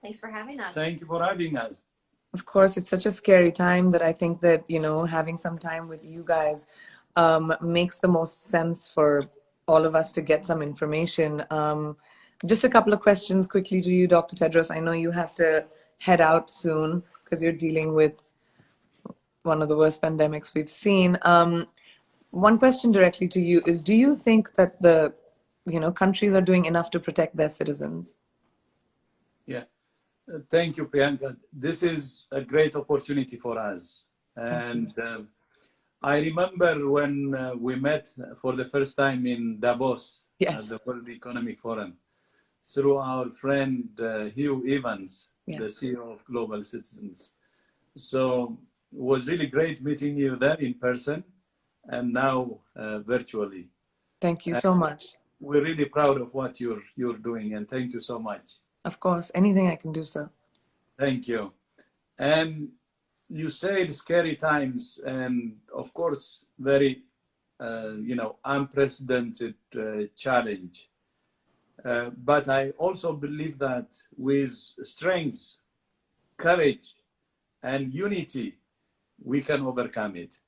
Thanks for having us. Thank you for having us. Of course, it's such a scary time that I think that, having some time with you guys makes the most sense for all of us to get some information. Just a couple of questions quickly to you, Dr. Tedros. I know you have to head out soon because you're dealing with one of the worst pandemics we've seen. One question directly to you is, do you think that the countries are doing enough to protect their citizens? Yeah. Thank you, Priyanka. This is a great opportunity for us. And I remember when we met for the first time in Davos, yes, at the World Economic Forum, through our friend Hugh Evans, yes, the CEO of Global Citizens. So it was really great meeting you there in person and now virtually. Thank you so much. We're really proud of what you're doing, and thank you so much. Of course, anything I can do, sir. Thank you. And you said scary times, and of course, very, unprecedented challenge. But I also believe that with strength, courage, and unity, we can overcome it.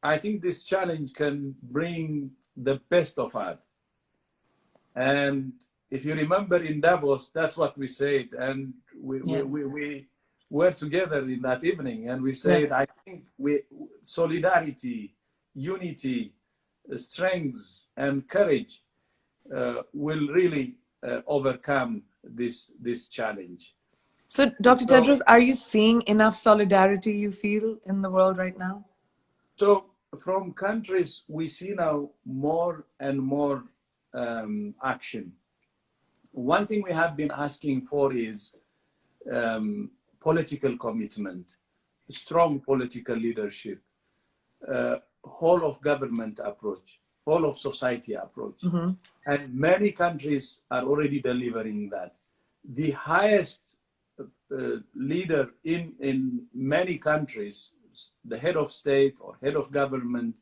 I think this challenge can bring the best of us. And if you remember in Davos, that's what we said. And we were together in that evening, and we said, yes, I think solidarity, unity, strength, and courage will really overcome this challenge. So, Dr. Tedros, are you seeing enough solidarity, you feel, in the world right now? So, from countries, we see now more and more action. One thing we have been asking for is political commitment, strong political leadership, whole of government approach, whole of society approach. Mm-hmm. And many countries are already delivering that. The highest leader in many countries, the head of state or head of government,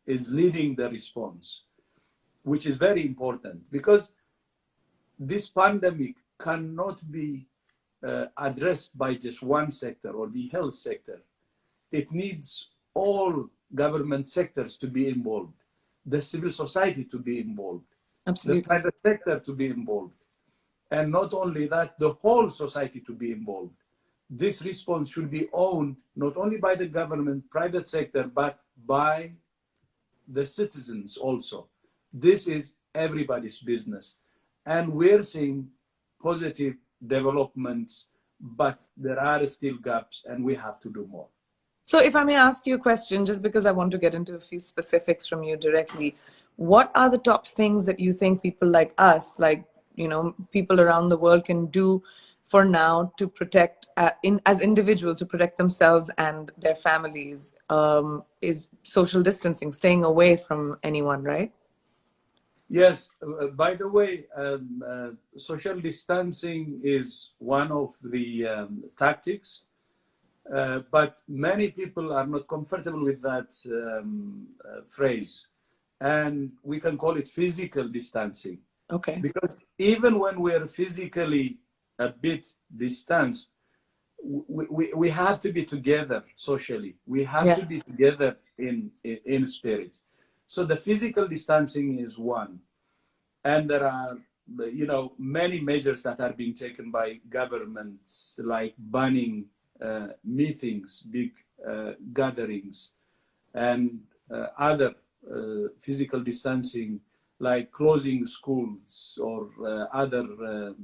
is leading the response, which is very important because this pandemic cannot be addressed by just one sector or the health sector. It needs all government sectors to be involved, the civil society to be involved, absolutely, the private sector to be involved, and not only that, the whole society to be involved. This response should be owned not only by the government, private sector, but by the citizens also. This is everybody's business. And we're seeing positive developments, but there are still gaps and we have to do more. So if I may ask you a question, just because I want to get into a few specifics from you directly, what are the top things that you think people like us, people around the world can do for now to protect, as individuals, to protect themselves and their families? Is social distancing, staying away from anyone, right? Yes. By the way, social distancing is one of the tactics, but many people are not comfortable with that phrase. And we can call it physical distancing. Okay. Because even when we're physically a bit distanced, we have to be together socially. We have yes. to be together in spirit. So the physical distancing is one. And there are, many measures that are being taken by governments, like banning meetings, big gatherings, and other physical distancing, like closing schools or other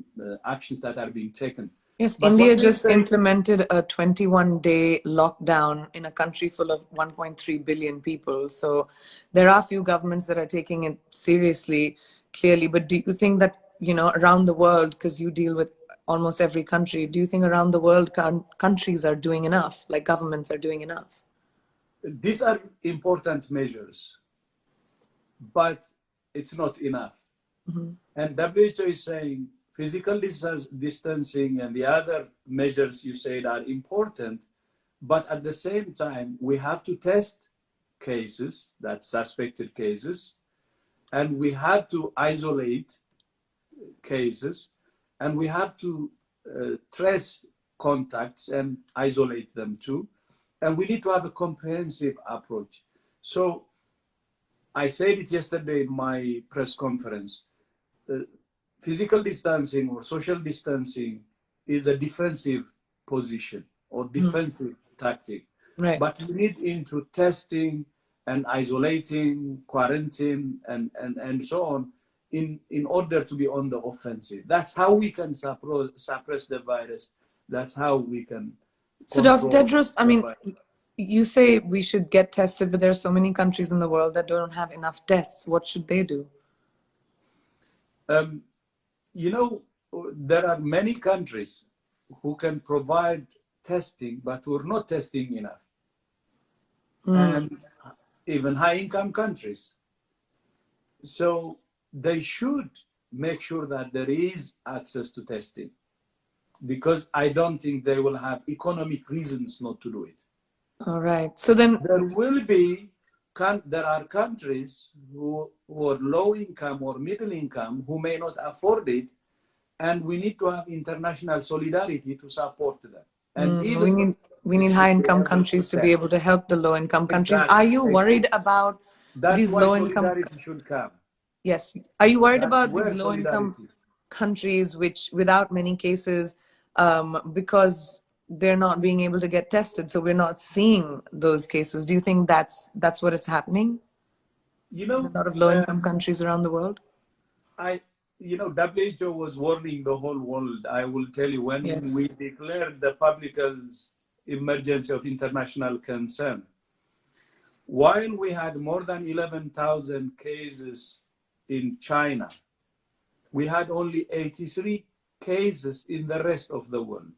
actions that are being taken. Yes, but India just implemented a 21-day lockdown in a country full of 1.3 billion people. So there are a few governments that are taking it seriously, clearly. But do you think that, around the world, because you deal with almost every country, do you think around the world countries are doing enough, like governments are doing enough? These are important measures, but it's not enough. Mm-hmm. And WHO is saying physical distancing and the other measures you said are important, but at the same time, we have to test cases, that's suspected cases, and we have to isolate cases, and we have to trace contacts and isolate them too. And we need to have a comprehensive approach. So I said it yesterday in my press conference, physical distancing or social distancing is a defensive position or defensive tactic. Right. But we need into testing and isolating, quarantine, and so on in order to be on the offensive. That's how we can suppress the virus. That's how we can So Dr. Tedros, I mean, you say we should get tested, but there are so many countries in the world that don't have enough tests. What should they do? You know, there are many countries who can provide testing, but who are not testing enough. And even high-income countries. So they should make sure that there is access to testing, because I don't think they will have economic reasons not to do it. All right. So then there are countries who are low income or middle income who may not afford it, and we need to have international solidarity to support them. And even we need high-income countries to be able to help the low-income countries. Are you worried about these low-income? Solidarity should come. Yes. Are you worried about these low-income countries, which without many cases, because they're not being able to get tested, so we're not seeing those cases? Do you think that's what is happening? You know, a lot of low-income countries around the world. WHO was warning the whole world. I will tell you, when we declared the public health emergency of international concern, while we had more than 11,000 cases in China, we had only 83 cases in the rest of the world.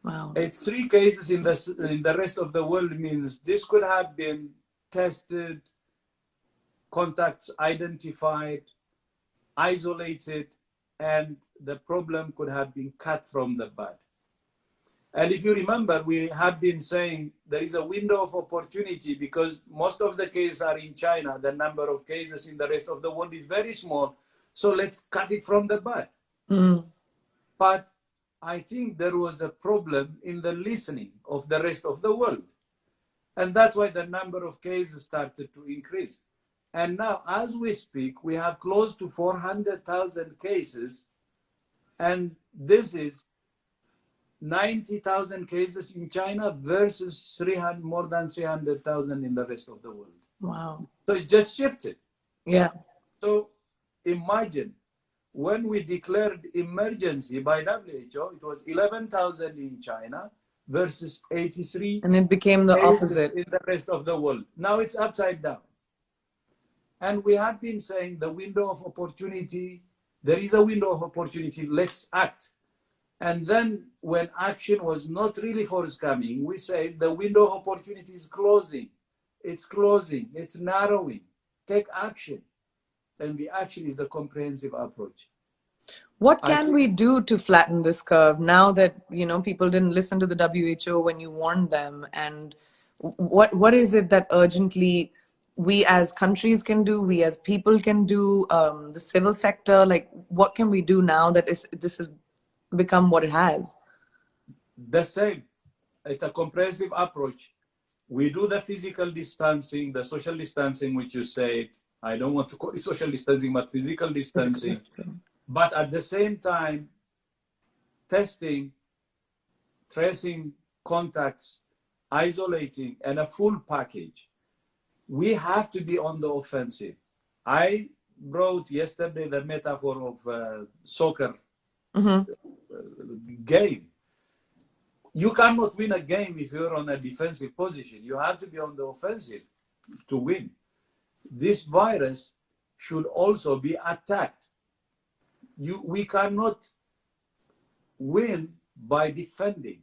Wow. 83 cases in the rest of the world means this could have been tested, contacts identified, isolated, and the problem could have been cut from the bud. And if you remember, we have been saying there is a window of opportunity, because most of the cases are in China. The number of cases in the rest of the world is very small. So let's cut it from the bud. But I think there was a problem in the listening of the rest of the world. And that's why the number of cases started to increase. And now, as we speak, we have close to 400,000 cases. And this is 90,000 cases in China versus more than 300,000 in the rest of the world. Wow. So it just shifted. Yeah. So imagine, when we declared emergency by WHO, it was 11,000 in China versus 83. And it became the opposite in the rest of the world. Now it's upside down. And we have been saying the window of opportunity, there is a window of opportunity, let's act. And then when action was not really forthcoming, we said the window of opportunity is closing. It's closing, it's narrowing. Take action. And the action is the comprehensive approach. What can we do to flatten this curve now that, people didn't listen to the WHO when you warned them? And what is it that urgently we as countries can do, we as people can do, the civil sector? Like, what can we do now that this has become what it has? The same. It's a comprehensive approach. We do the physical distancing, the social distancing, which you said. I don't want to call it social distancing, but physical distancing. But at the same time, testing, tracing contacts, isolating, and a full package. We have to be on the offensive. I brought yesterday the metaphor of soccer game. You cannot win a game if you're on a defensive position. You have to be on the offensive to win. This virus should also be attacked. We cannot win by defending.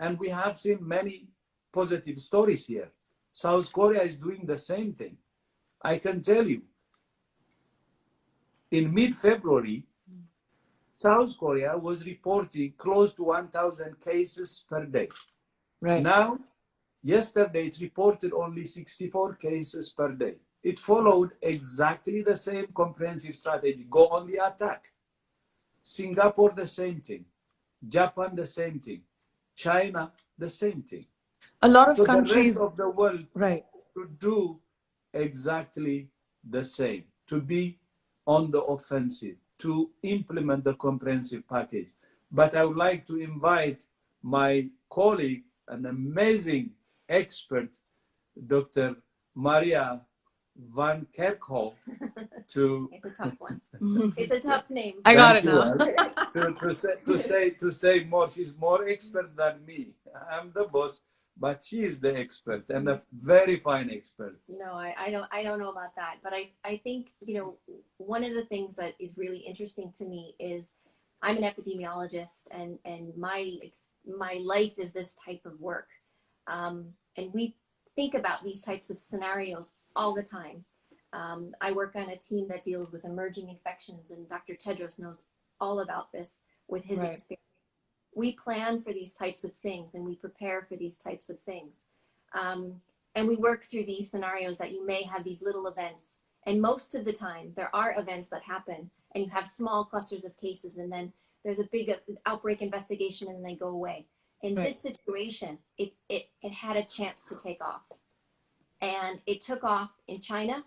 And we have seen many positive stories here. South Korea is doing the same thing. I can tell you, in mid-February, South Korea was reporting close to 1,000 cases per day. Right. Now, yesterday, it reported only 64 cases per day. It followed exactly the same comprehensive strategy, go on the attack. Singapore, the same thing. Japan, the same thing. China, the same thing. A lot of So countries, the rest of the world right, to do exactly the same, to be on the offensive, to implement the comprehensive package. But I would like to invite my colleague, an amazing expert, Dr. Maria van Kerkhoff, to It's a tough one. It's a tough name. I got Thank it you. now. to say more. She's more expert than me. I'm the boss, but she is the expert and a very fine expert. No, I don't know about that, but I think, you know, one of the things that is really interesting to me is I'm an epidemiologist, and my life is this type of work, and we think about these types of scenarios all the time. I work on a team that deals with emerging infections, and Dr. Tedros knows all about this with his Right. experience. We plan for these types of things, and we prepare for these types of things. And we work through these scenarios that you may have these little events. And most of the time, there are events that happen, and you have small clusters of cases, and then there's a big outbreak investigation, and they go away. In Right. this situation, it had a chance to take off. And it took off in China,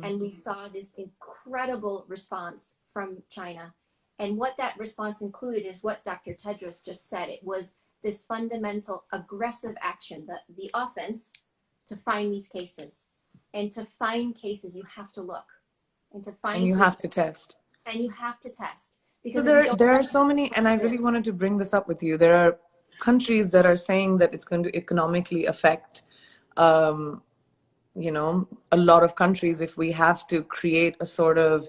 and we saw this incredible response from China. And what that response included is what Dr. Tedros just said. It was this fundamental aggressive action, the offense, to find these cases. And to find cases, you have to look. And to find And you cases, have to test. And you have to test. So there are so many, and I really wanted to bring this up with you. There are countries that are saying that it's going to economically affect, you know, a lot of countries if we have to create a sort of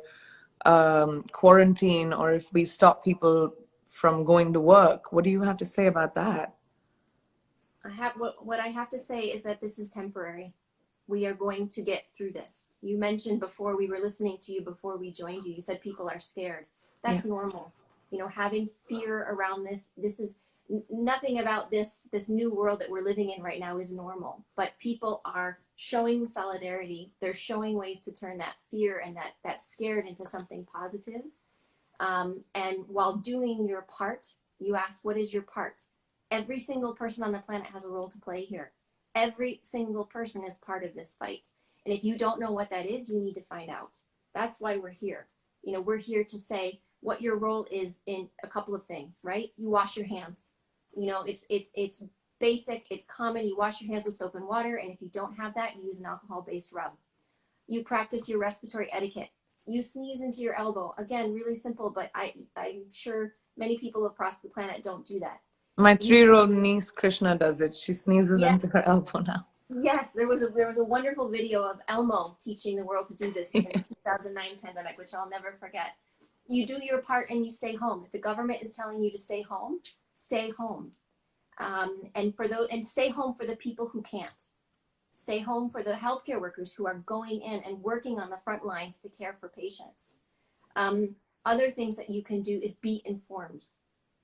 quarantine, or if we stop people from going to work. What do you have to say about that? What I have to say is that this is temporary. We are going to get through this. You mentioned before, we were listening to you before we joined you, you said people are scared. That's normal. You know, having fear around this is nothing about this new world that we're living in right now is normal, but people are showing solidarity. They're showing ways to turn that fear and that scared into something positive. And while doing your part, you ask, what is your part? Every single person on the planet has a role to play here. Every single person is part of this fight. And if you don't know what that is, you need to find out. That's why we're here. You know, we're here to say what your role is in a couple of things, right? You wash your hands. You know, it's basic, it's common. You wash your hands with soap and water. And if you don't have that, you use an alcohol-based rub. You practice your respiratory etiquette. You sneeze into your elbow. Again, really simple, but I'm sure many people across the planet don't do that. My 3-year-old niece Krishna does it. She sneezes into her elbow now. Yes, there was a wonderful video of Elmo teaching the world to do this in the 2009 pandemic, which I'll never forget. You do your part and you stay home. If the government is telling you to stay home, stay home. And stay home for the people who can't. Stay home for the healthcare workers who are going in and working on the front lines to care for patients. Other things that you can do is be informed.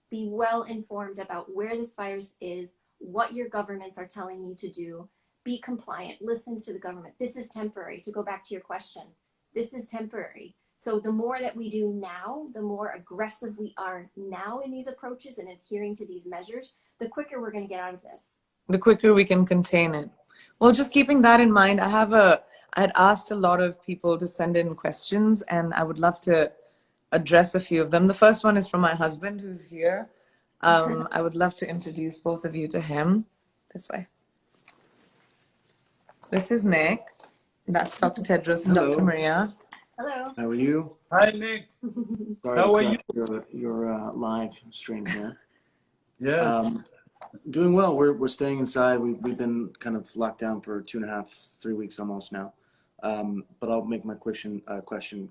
Be well informed about where this virus is, what your governments are telling you to do. Be compliant. Listen to the government. This is temporary. To go back to your question, this is temporary. So the more that we do now, the more aggressive we are now in these approaches and adhering to these measures, the quicker we're going to get out of this. The quicker we can contain it. Well, just keeping that in mind, I had asked a lot of people to send in questions, and I would love to address a few of them. The first one is from my husband, who's here. I would love to introduce both of you to him. This way. This is Nick. That's Dr. Tedros and Hello. Dr. Maria. Hello. How are you? Hi, Nick. Sorry How to are you? interrupt your live stream here. Yes. Doing well. We're staying inside. We've been kind of locked down for 2.5, 3 weeks almost now. But I'll make my question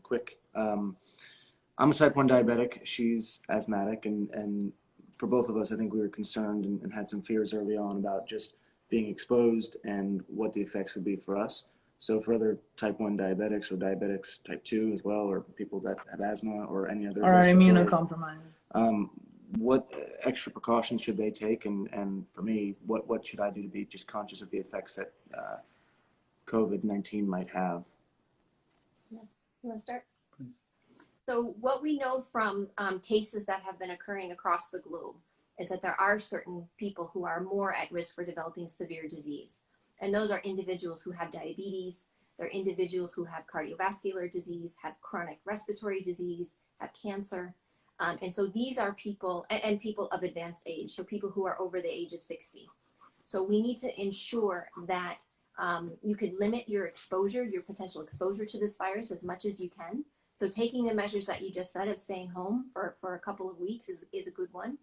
quick. I'm a type 1 diabetic. She's asthmatic, and for both of us, I think we were concerned and had some fears early on about just being exposed and what the effects would be for us. So for other type 1 diabetics or diabetics type 2 as well, or people that have asthma or any other Or are immunocompromised. What extra precautions should they take? And for me, what should I do to be just conscious of the effects that COVID-19 might have? Yeah. You want to start? Please. So what we know from cases that have been occurring across the globe is that there are certain people who are more at risk for developing severe disease. And those are individuals who have diabetes, they're individuals who have cardiovascular disease, have chronic respiratory disease, have cancer. And so these are people, and people of advanced age, so people who are over the age of 60. So we need to ensure that you can limit your exposure, your potential exposure to this virus as much as you can. So taking the measures that you just said of staying home for a couple of weeks is a good one.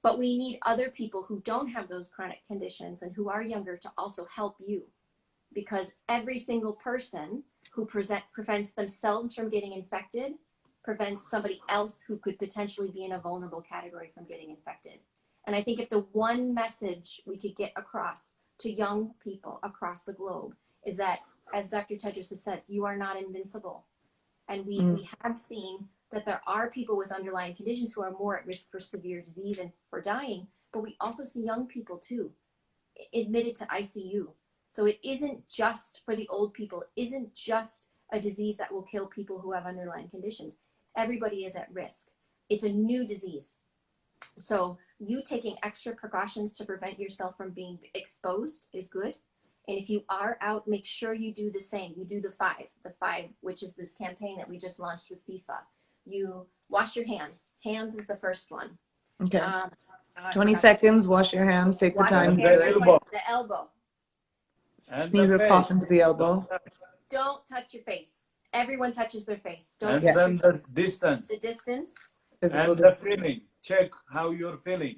But we need other people who don't have those chronic conditions and who are younger to also help you, because every single person who prevents themselves from getting infected prevents somebody else who could potentially be in a vulnerable category from getting infected. And I think if the one message we could get across to young people across the globe is that, as Dr. Tetras has said, you are not invincible. And we have seen that there are people with underlying conditions who are more at risk for severe disease and for dying, but we also see young people too, admitted to ICU. So it isn't just for the old people, it isn't just a disease that will kill people who have underlying conditions. Everybody is at risk. It's a new disease. So you taking extra precautions to prevent yourself from being exposed is good. And if you are out, make sure you do the same. You do the five, which is this campaign that we just launched with FIFA. You wash your hands. Hands is the first one. Okay. 20 seconds, wash your hands, take the time. Wash your hands, the elbow. Sneeze or cough into the elbow. Don't touch your face. Everyone touches their face. Don't And touch then your the distance. The distance. Physical And the distance. feeling. Check how you're feeling.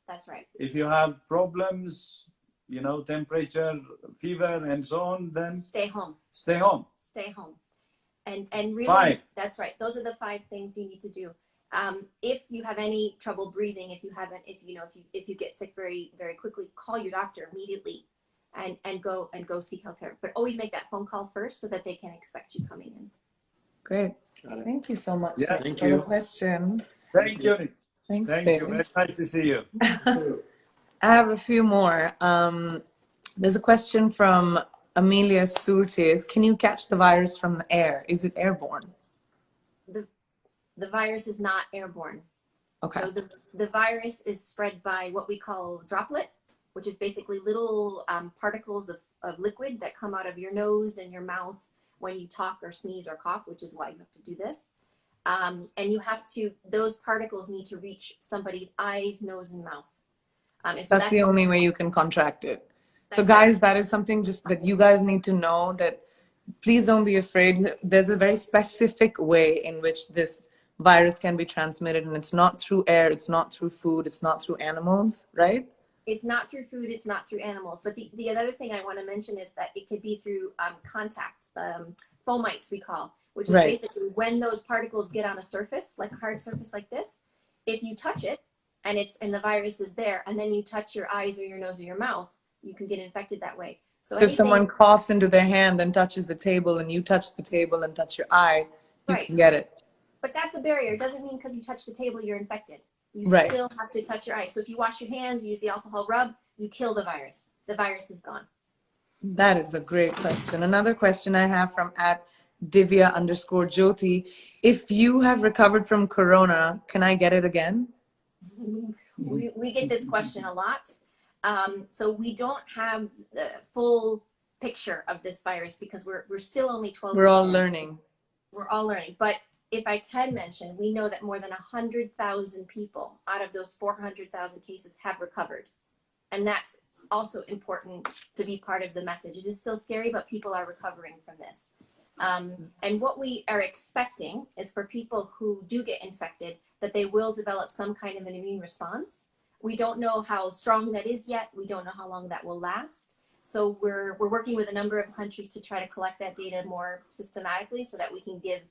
That's right. If you have problems, temperature, fever, and so on, then Stay home. stay home. Stay home. And really, 5. That's right. Those are the 5 things you need to do. If you have any trouble breathing, if you get sick very, very quickly, call your doctor immediately and go seek healthcare. But always make that phone call first so that they can expect you coming in. Great. Got it. Thank you so much. Yeah, thank for you. the question. Thank you. Thanks, Thank babe. you. Very nice to see you. I have a few more. There's a question from Amelia Surtes. Can you catch the virus from the air? Is it airborne? The virus is not airborne. Okay. So the virus is spread by what we call droplet, which is basically little particles of liquid that come out of your nose and your mouth when you talk or sneeze or cough, which is why you have to do this. And those particles need to reach somebody's eyes, nose, and mouth. And so that's the only way you can contract it. So That's guys, right. that is something just that you guys need to know, that please don't be afraid. There's a very specific way in which this virus can be transmitted, and it's not through air, it's not through food, it's not through animals, right? It's not through food, it's not through animals. But the other thing I want to mention is that it could be through contact, fomites we call, which is basically when those particles get on a surface, like a hard surface like this, if you touch it and the virus is there, and then you touch your eyes or your nose or your mouth, you can get infected that way. So if someone coughs into their hand and touches the table, and you touch the table and touch your eye, you can get it. But that's a barrier. It doesn't mean because you touch the table, you're infected. You still have to touch your eyes. So if you wash your hands, use the alcohol rub, you kill the virus. The virus is gone. That is a great question. Another question I have from @Divya_Jyoti. If you have recovered from Corona, can I get it again? We get this question a lot. So we don't have the full picture of this virus because we're still only 12 We're all in. learning. We're all learning. But if I can mention, we know that more than 100,000 people out of those 400,000 cases have recovered. And that's also important to be part of the message. It is still scary, but people are recovering from this. And what we are expecting is for people who do get infected, that they will develop some kind of an immune response. We don't know how strong that is yet. We don't know how long that will last. So we're working with a number of countries to try to collect that data more systematically so that we can give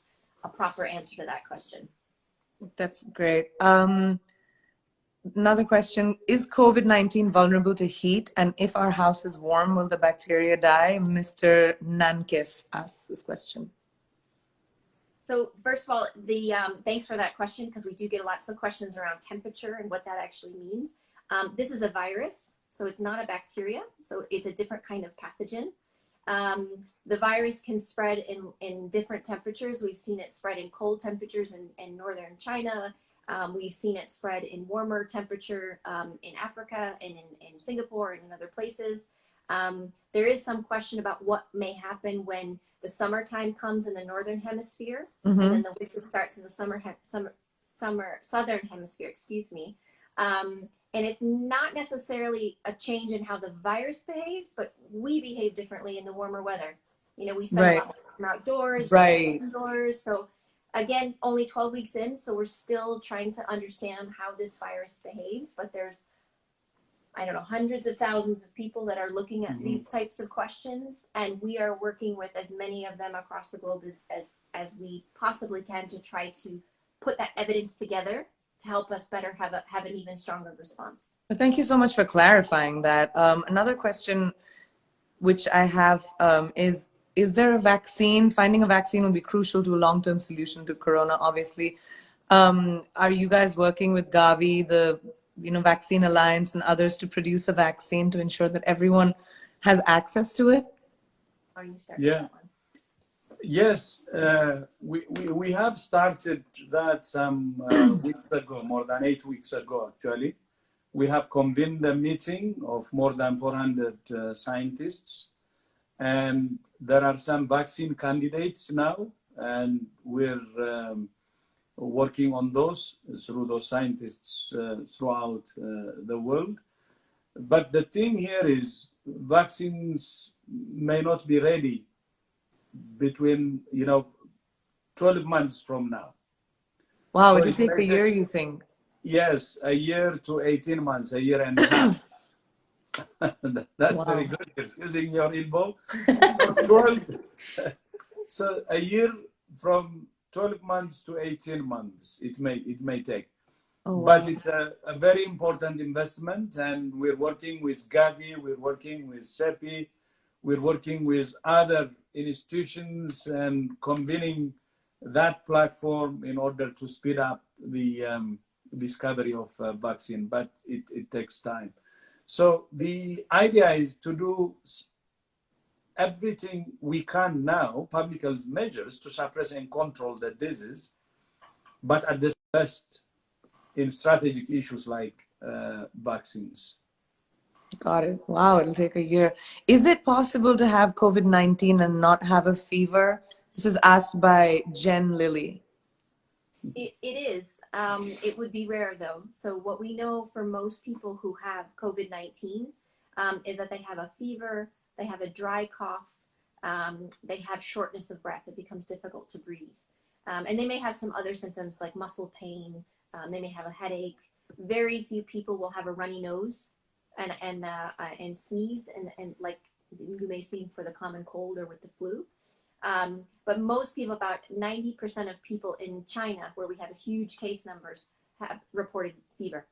a proper answer to that question. That's great. Another question, is COVID-19 vulnerable to heat? And if our house is warm, will the bacteria die? Mr. Nankis asks this question. So first of all, thanks for that question, because we do get lots of questions around temperature and what that actually means. This is a virus, so it's not a bacteria. So it's a different kind of pathogen. The virus can spread in different temperatures. We've seen it spread in cold temperatures in northern China. We've seen it spread in warmer temperature in Africa and in Singapore and in other places. There is some question about what may happen when the summertime comes in the northern hemisphere, and then the winter starts in the southern hemisphere, excuse me. And it's not necessarily a change in how the virus behaves, but we behave differently in the warmer weather. You know, we spend a lot more time outdoors, indoors. So again, only 12 weeks in, so we're still trying to understand how this virus behaves, but there's, I don't know, hundreds of thousands of people that are looking at these types of questions, and we are working with as many of them across the globe as we possibly can to try to put that evidence together to help us better have an even stronger response. Well, thank you so much for clarifying that. Another question which I have is there a vaccine? Finding a vaccine will be crucial to a long-term solution to corona, obviously. Are you guys working with Gavi, the Vaccine Alliance, and others to produce a vaccine to ensure that everyone has access to it? Are you starting that one? Yes, we have started that some weeks ago, more than 8 weeks ago, actually. We have convened a meeting of more than 400 scientists, and there are some vaccine candidates now, and we're working on those through those scientists throughout the world. But the thing here is vaccines may not be ready between 12 months from now. Wow, So it'll take a year, you think? Yes, a year to 18 months, a year and a half. That's very good. You're using your elbow. So a year from 12 months to 18 months it may take. But it's a very important investment, and we're working with Gavi, we're working with CEPI, we're working with other institutions and convening that platform in order to speed up the discovery of vaccine, but it takes time. So the idea is to do everything we can now, public health measures, to suppress and control the disease, but at the best in strategic issues like vaccines. Got it. Wow, it'll take a year. Is it possible to have COVID-19 and not have a fever? This is asked by Jen Lilly. It is. It would be rare though. So what we know for most people who have COVID-19 is that they have a fever, they have a dry cough, they have shortness of breath. It becomes difficult to breathe. And they may have some other symptoms like muscle pain. They may have a headache. Very few people will have a runny nose and sneeze and like you may see for the common cold or with the flu. But most people, about 90% of people in China, where we have huge case numbers, have reported fever.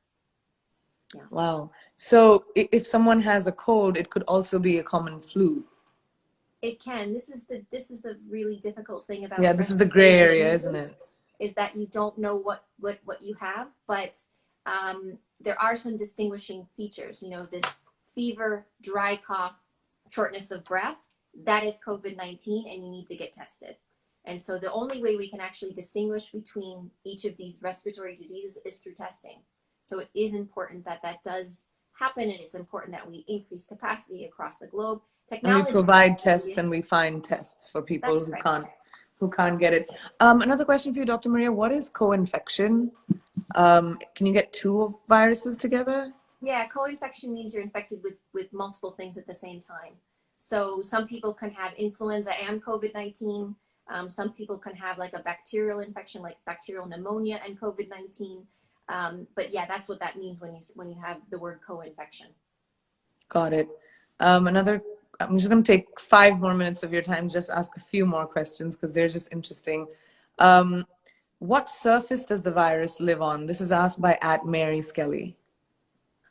Yeah. Wow. So if someone has a cold, it could also be a common flu. It can. This is the really difficult thing about this is the gray area, isn't it? Is that you don't know what you have, but there are some distinguishing features. This fever, dry cough, shortness of breath, that is COVID-19, and you need to get tested. And so the only way we can actually distinguish between each of these respiratory diseases is through testing. So it is important that that does happen, and it's important that we increase capacity across the globe. Technology, and we provide tests and we find tests for people who can't get it. Another question for you, Dr. Maria, what is co-infection? Can you get two viruses together? Yeah, co-infection means you're infected with multiple things at the same time. So some people can have influenza and COVID-19. Some people can have like a bacterial infection, like bacterial pneumonia and COVID-19. But yeah, that's what that means when you have the word co-infection. Got it. I'm just going to take 5 more minutes of your time, just ask a few more questions because they're just interesting. What surface does the virus live on? This is asked by @MarySkelly.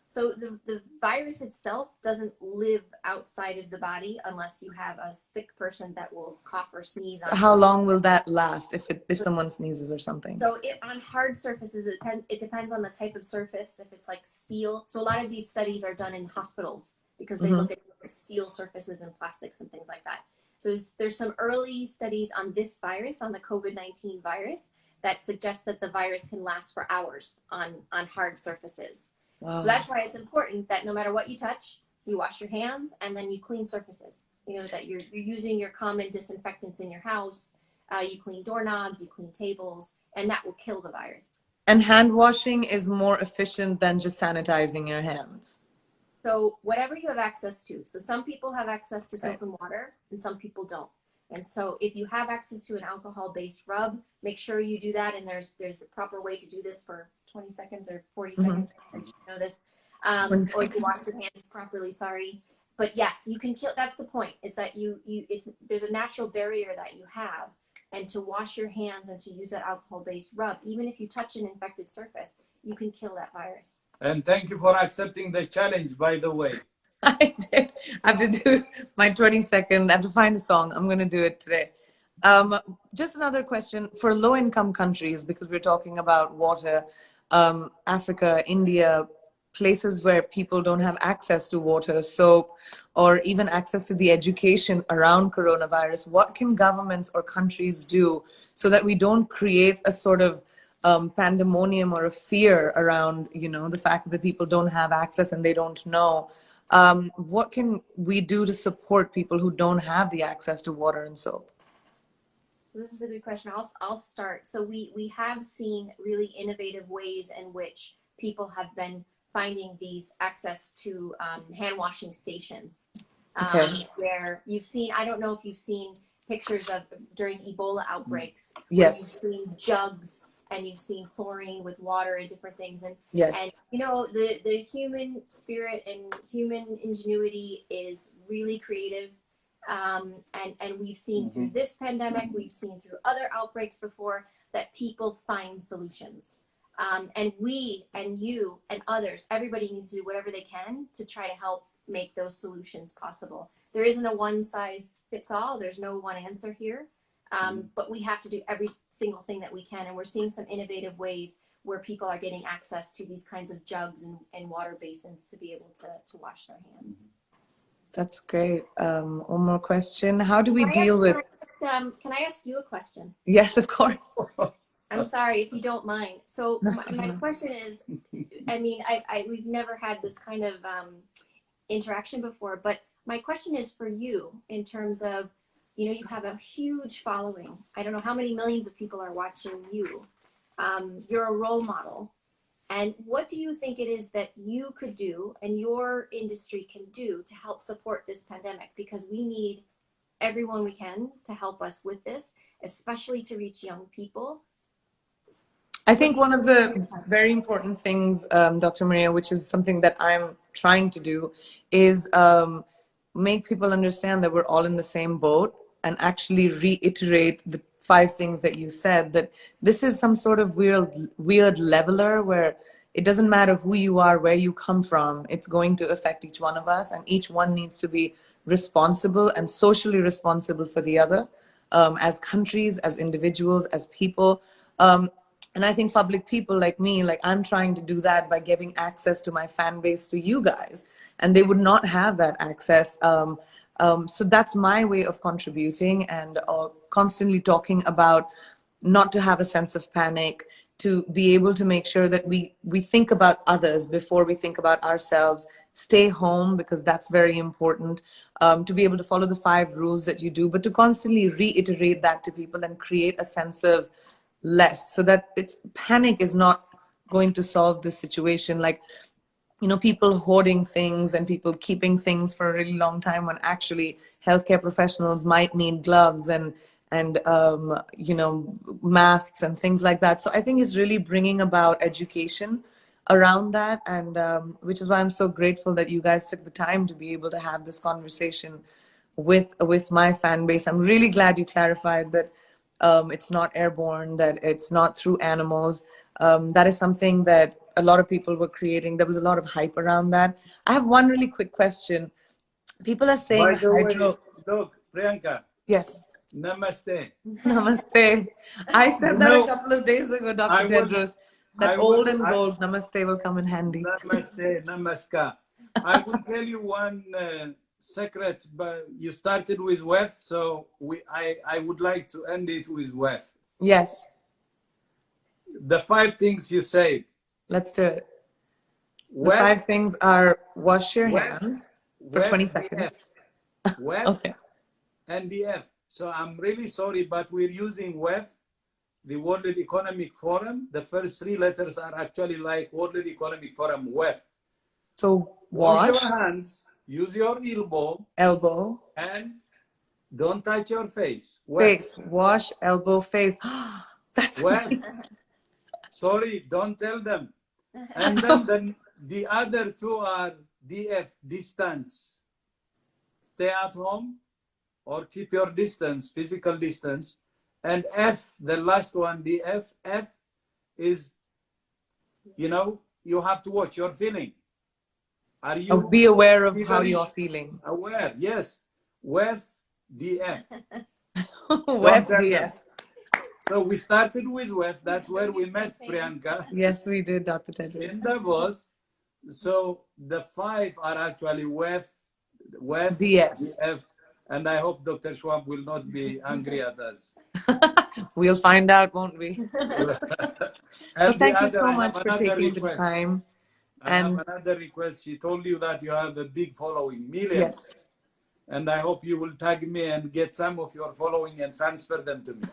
So the virus itself doesn't live outside of the body unless you have a sick person that will cough or sneeze on. How long will that last if someone sneezes or something? So on hard surfaces, it depends on the type of surface. If it's like steel, so a lot of these studies are done in hospitals because they look at steel surfaces and plastics and things like that. So there's some early studies on this virus, on the COVID-19 virus, that suggest that the virus can last for hours on hard surfaces. Wow. So that's why it's important that no matter what you touch, you wash your hands and then you clean surfaces. You know, that you're using your common disinfectants in your house. You clean doorknobs, you clean tables, and that will kill the virus. And hand washing is more efficient than just sanitizing your hands. So whatever you have access to. So some people have access to soap and water, and some people don't. And so if you have access to an alcohol-based rub, make sure you do that. And there's a proper way to do this for 20 seconds or 40 seconds. I should know this. Or you wash your hands properly, sorry. But yes, you can kill, that's the point, is that there's a natural barrier that you have. And to wash your hands and to use that alcohol-based rub, even if you touch an infected surface, you can kill that virus. And thank you for accepting the challenge, by the way. I did. I have to do my 20-second. I have to find a song. I'm going to do it today. Just another question for low-income countries, because we're talking about water, Africa, India, places where people don't have access to water, soap, or even access to the education around coronavirus. What can governments or countries do so that we don't create a sort of pandemonium or a fear around, you know, the fact that people don't have access and they don't know? What can we do to support people who don't have the access to water and soap? This is a good question. I'll start. So we have seen really innovative ways in which people have been finding these access to hand washing stations. Where you've seen, I don't know if you've seen pictures of during Ebola outbreaks. Yes. Where you've seen jugs and you've seen chlorine with water and different things. And, yes. And you know, the human spirit and human ingenuity is really creative. And we've seen through this pandemic, we've seen through other outbreaks before, that people find solutions. And we and you and others, everybody needs to do whatever they can to try to help make those solutions possible. There isn't a one size fits all. There's no one answer here. But we have to do every single thing that we can. And we're seeing some innovative ways where people are getting access to these kinds of jugs and water basins to be able to wash their hands. That's great. One more question. How do we deal with... Can I ask you a question? Yes, of course. I'm sorry if you don't mind. So my question is, I mean, we've never had this kind of interaction before, but my question is for you in terms of, you know, you have a huge following. I don't know how many millions of people are watching you. You're a role model. And what do you think it is that you could do and your industry can do to help support this pandemic? Because we need everyone we can to help us with this, especially to reach young people. I think one of the very important things, Dr. Maria, which is something that I'm trying to do, is make people understand that we're all in the same boat and actually reiterate the 5 things that you said, that this is some sort of weird leveler where it doesn't matter who you are, where you come from, it's going to affect each one of us, and each one needs to be responsible and socially responsible for the other, as countries, as individuals, as people. And I think public people like me, like I'm trying to do that by giving access to my fan base to you guys, and they would not have that access. So that's my way of contributing, and constantly talking about not to have a sense of panic, to be able to make sure that we think about others before we think about ourselves. Stay home, because that's very important, to be able to follow the 5 rules that you do, but to constantly reiterate that to people and create a sense of less, so that panic is not going to solve this situation. Like, you know, people hoarding things and people keeping things for a really long time when actually healthcare professionals might need gloves and you know, masks and things like that. So I think it's really bringing about education around that, and which is why I'm so grateful that you guys took the time to be able to have this conversation with my fan base. I'm really glad you clarified that it's not airborne, that it's not through animals. That is something that a lot of people were creating. There was a lot of hype around that. I have one really quick question. People are saying By the way, look, Priyanka. Yes. Namaste. Namaste. I said that a couple of days ago, Dr. Tedros, that old and gold, namaste will come in handy. Namaste, namaskar. I will tell you one secret, but you started with WEF, so I would like to end it with WEF. Yes. The 5 things you said. Let's do it. The WEF, 5 things are: wash your WEF, hands for WEF, 20 DF. seconds. WEF Okay. and DF. So I'm really sorry, but we're using WEF, the World Economic Forum. The first 3 letters are actually like World Economic Forum, WEF. So Wash wash, your hands, use your elbow, and don't touch your face. WEF. face. Wash, elbow, face. That's WEF. Sorry, don't tell them. And then the other 2 are DF, distance. Stay at home or keep your distance, physical distance. And F, the last one, DF, F is, you have to watch your feeling. Are you be aware of how you're feeling. aware? Yes. WEF, DF. WEF, DF. So we started with WEF. That's where we met Priyanka. Yes, we did, Dr. Tedros. In Davos. So the 5 are actually WEF, DF. DF. And I hope Dr. Schwab will not be angry at us. We'll find out, won't we? And Well, thank you I so have much for another taking the request. time. I have And another request. She told you that you have a big following, millions. yes. And I hope you will tag me and get some of your following and transfer them to me.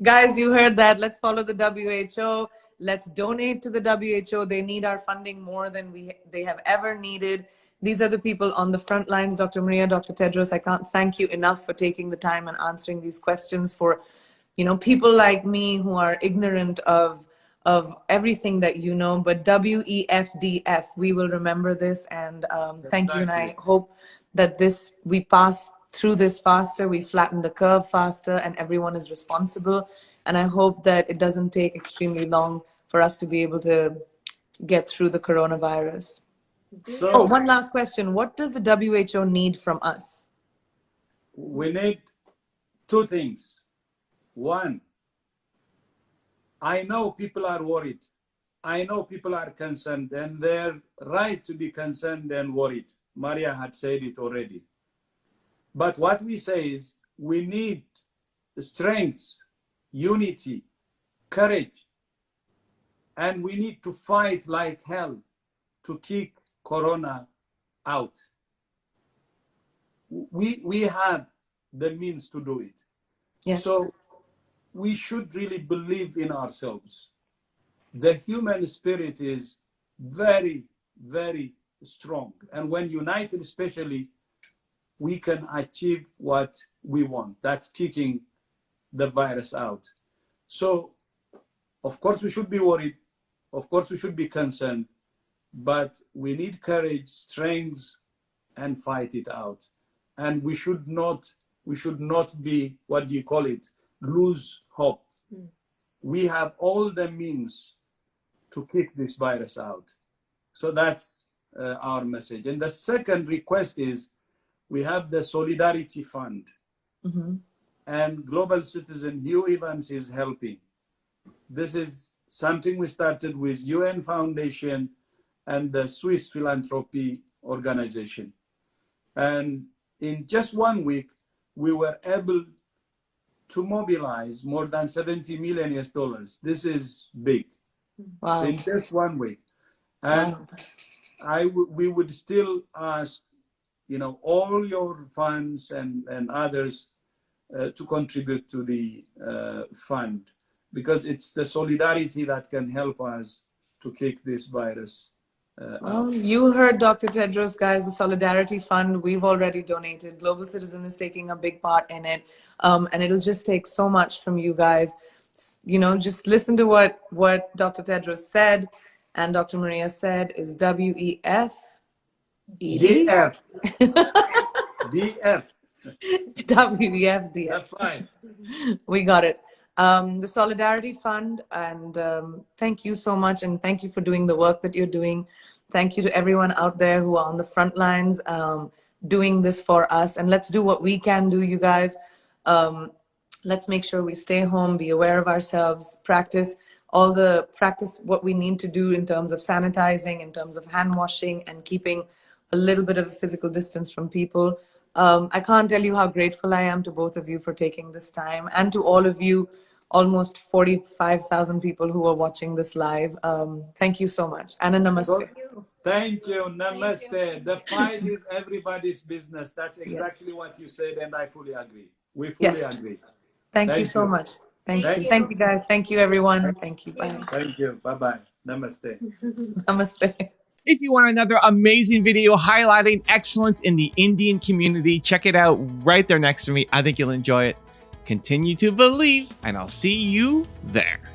Guys, you heard that. Let's follow the WHO. Let's donate to the WHO. They need our funding more than they have ever needed. These are the people on the front lines. Dr. Maria, Dr. Tedros, I can't thank you enough for taking the time and answering these questions for, people like me who are ignorant of everything that you know. But WEFDF, we will remember this. And thank you. And I hope that we pass through this faster, we flatten the curve faster, and everyone is responsible. And I hope that it doesn't take extremely long for us to be able to get through the coronavirus. So one last question. What does the WHO need from us? we need 2 things. 1, I know people are worried. I know people are concerned, and they're right to be concerned and worried. Maria had said it already. But what we say is we need strength, unity, courage, and we need to fight like hell to kick Corona out. We have the means to do it. Yes. So we should really believe in ourselves. The human spirit is very, very strong. And when united, especially, we can achieve what we want. That's kicking the virus out. So, of course, we should be worried. Of course, we should be concerned. But we need courage, strength, and fight it out. And we should not be, lose hope. We have all the means to kick this virus out. So that's our message. And the second request is we have the Solidarity Fund. And Global Citizen Hugh Evans is helping. This is something we started with UN Foundation and the Swiss Philanthropy Organization. And in just 1 week, we were able to mobilize more than $70 million US. This is big. Wow. In just 1 week. And wow. we would still ask, all your funds and others to contribute to the fund, because it's the solidarity that can help us to kick this virus Well, out. you heard Dr. Tedros, guys. The Solidarity Fund, we've already donated. Global Citizen is taking a big part in it. And it'll just take so much from you guys. Just listen to what Dr. Tedros said and Dr. Maria said is WEF. DF. DF. WEF, DF. F5. We got it. The Solidarity Fund, and thank you so much, and thank you for doing the work that you're doing. Thank you to everyone out there who are on the front lines doing this for us. And let's do what we can do, you guys. Let's make sure we stay home, be aware of ourselves, practice what we need to do in terms of sanitizing, in terms of hand washing, and keeping a little bit of physical distance from people. I can't tell you how grateful I am to both of you for taking this time, and to all of you, almost 45,000 people who are watching this live. Thank you so much. And a namaste. Thank you. Namaste. The fight is everybody's business. That's exactly what you said, and I fully agree. We fully agree. Thank you so much. Thank you. Thank you, guys. Thank you, everyone. Thank you. Bye. Thank you. Bye-bye. Namaste. Namaste. If you want another amazing video highlighting excellence in the Indian community, check it out right there next to me. I think you'll enjoy it. Continue to believe, and I'll see you there.